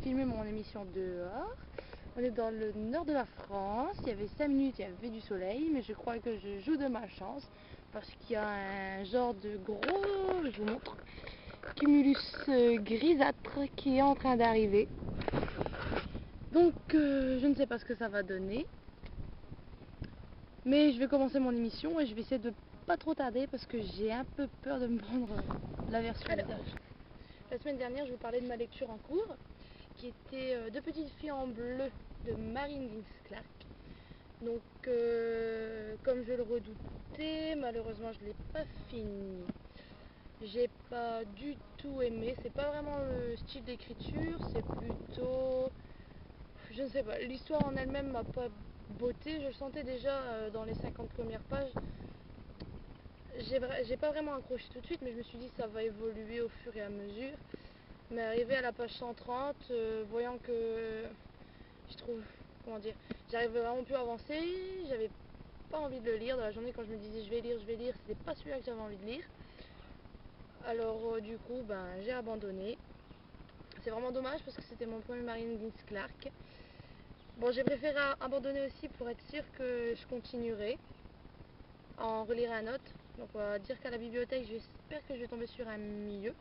filmer mon émission dehors. On est dans le nord de la France. Il y avait 5 minutes, il y avait du soleil, mais je crois que je joue de ma chance parce qu'il y a un genre de gros, je vous montre, cumulus grisâtre qui est en train d'arriver. Donc je ne sais pas ce que ça va donner. Mais je vais commencer mon émission et je vais essayer de pas trop tarder parce que j'ai un peu peur de me prendre la version visage. La semaine dernière, je vous parlais de ma lecture en cours qui était Deux petites filles en bleu de Marine Ginsclark. Donc comme je le redoutais, malheureusement je ne l'ai pas fini. J'ai pas du tout aimé, c'est pas vraiment le style d'écriture, c'est plutôt, je ne sais pas, l'histoire en elle-même m'a pas beauté, je le sentais déjà dans les 50 premières pages. J'ai pas vraiment accroché tout de suite, mais je me suis dit ça va évoluer au fur et à mesure. Mais arrivé à la page 130, voyant que je trouve, comment dire, j'arrivais vraiment plus à avancer, j'avais pas envie de le lire dans la journée quand je me disais je vais lire, c'était pas celui-là que j'avais envie de lire. Alors du coup, j'ai abandonné. C'est vraiment dommage parce que c'était mon premier Marine Ginsclark. Bon, j'ai préféré abandonner aussi pour être sûre que je continuerai en relire un autre. Donc on va dire qu'à la bibliothèque, j'espère que je vais tomber sur un mieux.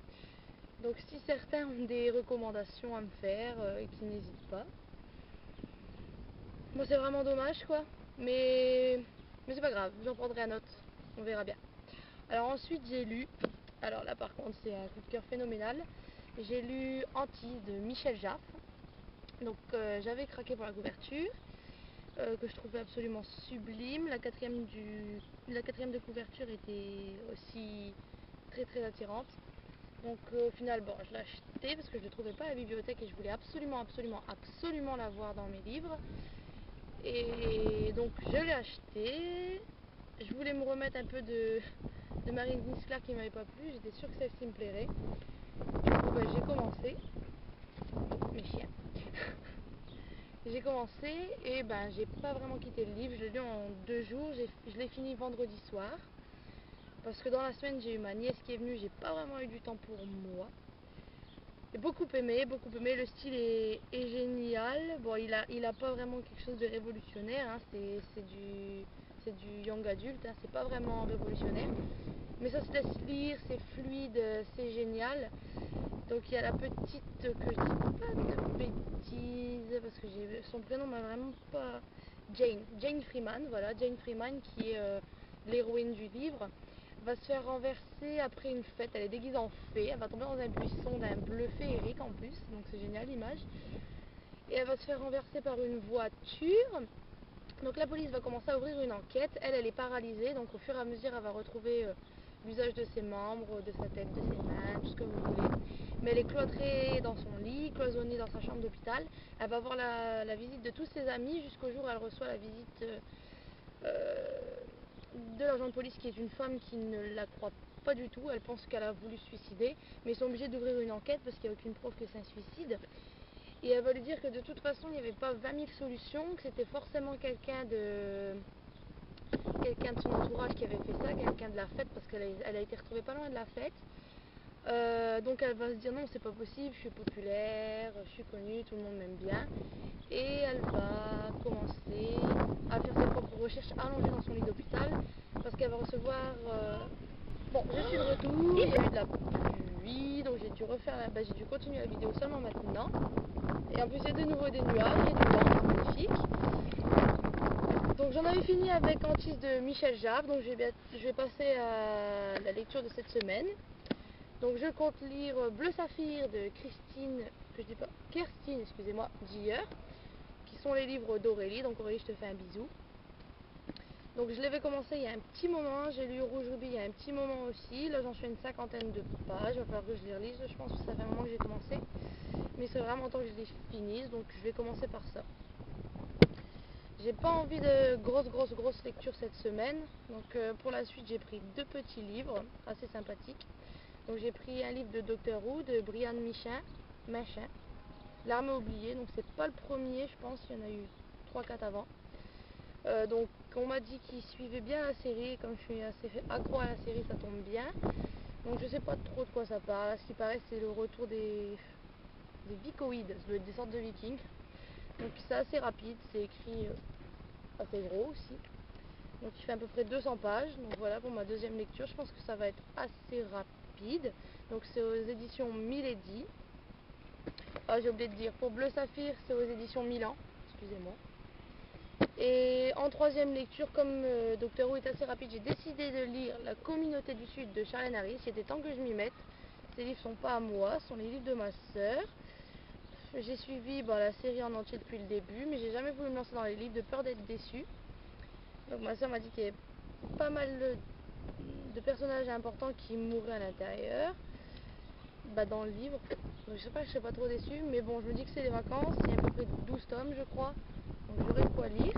Donc si certains ont des recommandations à me faire, qu'ils n'hésitent pas. Bon, c'est vraiment dommage quoi, mais c'est pas grave, j'en prendrai un autre, on verra bien. Alors ensuite j'ai lu, alors là par contre c'est un coup de cœur phénoménal, j'ai lu Antise de Michel Jaff. Donc j'avais craqué pour la couverture, que je trouvais absolument sublime. La quatrième de couverture était aussi très très attirante. Donc au final, bon, je l'ai acheté parce que je ne le trouvais pas à la bibliothèque et je voulais absolument la voir dans mes livres. Et donc je l'ai acheté. Je voulais me remettre un peu de Marine Ginsclark qui ne m'avait pas plu. J'étais sûre que celle-ci me plairait. Du coup, j'ai commencé. Mes chiens. J'ai commencé et j'ai pas vraiment quitté le livre. Je l'ai lu en 2 jours. Je l'ai fini vendredi soir. Parce que dans la semaine, j'ai eu ma nièce qui est venue. J'ai pas vraiment eu du temps pour moi. J'ai beaucoup aimé. Le style est génial. Bon, il a pas vraiment quelque chose de révolutionnaire. Hein. C'est du young adulte. Hein. C'est pas vraiment révolutionnaire. Mais ça se laisse lire. C'est fluide. C'est génial. Donc il y a la petite que je dis pas de bêtises parce que son prénom m'a vraiment pas. Jane Freeman, voilà, Jane Freeman qui est l'héroïne du livre, va se faire renverser après une fête. Elle est déguisée en fée, elle va tomber dans un buisson d'un bleu féerique en plus, donc c'est génial l'image. Et elle va se faire renverser par une voiture. Donc la police va commencer à ouvrir une enquête. Elle est paralysée, donc au fur et à mesure elle va retrouver l'usage de ses membres, de sa tête, de ses mains, tout ce que vous voulez. Mais elle est cloîtrée dans son lit, cloisonnée dans sa chambre d'hôpital. Elle va avoir la visite de tous ses amis jusqu'au jour où elle reçoit la visite de l'agent de police qui est une femme qui ne la croit pas du tout. Elle pense qu'elle a voulu se suicider, mais ils sont obligés d'ouvrir une enquête parce qu'il n'y a aucune preuve que c'est un suicide. Et elle va lui dire que de toute façon il n'y avait pas 20 000 solutions, que c'était forcément quelqu'un de son entourage qui avait fait ça, quelqu'un de la fête, parce qu'elle a été retrouvée pas loin de la fête. Donc elle va se dire non, c'est pas possible, je suis populaire, je suis connue, tout le monde m'aime bien. Et elle va commencer à faire ses propres recherches allongée dans son lit d'hôpital parce qu'elle va recevoir. Bon, je suis de retour, il y a eu de la pluie, donc j'ai dû j'ai dû continuer la vidéo seulement maintenant. Et en plus, il y a de nouveau des nuages et du vent, magnifique. Donc j'en avais fini avec Antise de Michel Jaff, donc je vais passer à la lecture de cette semaine. Donc je compte lire Bleu Saphir de Kerstin, excusez-moi, Gier, qui sont les livres d'Aurélie. Donc Aurélie, je te fais un bisou. Donc je l'avais commencé il y a un petit moment, j'ai lu Rouge Rubis il y a un petit moment aussi. Là j'en suis à une 50aine de pages, il va falloir que je les relise, je pense que ça fait un moment que j'ai commencé. Mais c'est vraiment temps que je les finisse, donc je vais commencer par ça. J'ai pas envie de grosse lecture cette semaine, donc pour la suite j'ai pris 2 petits livres assez sympathiques. Donc j'ai pris un livre de Doctor Who de Brian Machin, L'armée oubliée, donc c'est pas le premier, je pense, il y en a eu 3-4 avant. Donc on m'a dit qu'il suivait bien la série, comme je suis assez accro à la série, ça tombe bien. Donc je sais pas trop de quoi ça parle, ce qui paraît c'est le retour des des vicoïdes, ça doit être des sortes de vikings. Donc c'est assez rapide, c'est écrit assez gros aussi. Donc il fait à peu près 200 pages. Donc voilà pour ma deuxième lecture, je pense que ça va être assez rapide. Donc c'est aux éditions Milady. Ah, j'ai oublié de dire, pour Bleu Saphir, c'est aux éditions Milan, excusez-moi. Et en troisième lecture, comme Doctor Who est assez rapide, j'ai décidé de lire La Communauté du Sud de Charlène Harris. Il était temps que je m'y mette. Ces livres sont pas à moi, ce sont les livres de ma sœur. J'ai suivi la série en entier depuis le début, mais j'ai jamais voulu me lancer dans les livres de peur d'être déçue. Donc ma sœur m'a dit qu'il y avait pas mal de personnages importants qui mourraient à l'intérieur, dans le livre. Donc je serais pas trop déçue, mais bon, je me dis que c'est les vacances, il y a à peu près 12 tomes je crois, donc j'aurai de quoi lire.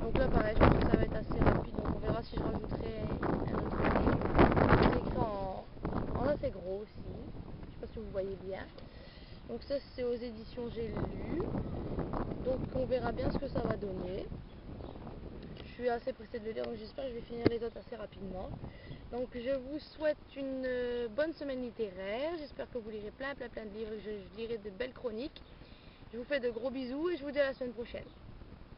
Donc là pareil, je pense que ça va être assez rapide, donc on verra si je rajouterai un autre livre. C'est écrit en assez gros aussi, je sais pas si vous voyez bien. Donc ça c'est aux éditions J'ai lu, donc on verra bien ce que ça va donner. Je suis assez pressée de le lire, donc j'espère que je vais finir les autres assez rapidement. Donc je vous souhaite une bonne semaine littéraire, j'espère que vous lirez plein de livres et que je lirai de belles chroniques. Je vous fais de gros bisous et je vous dis à la semaine prochaine.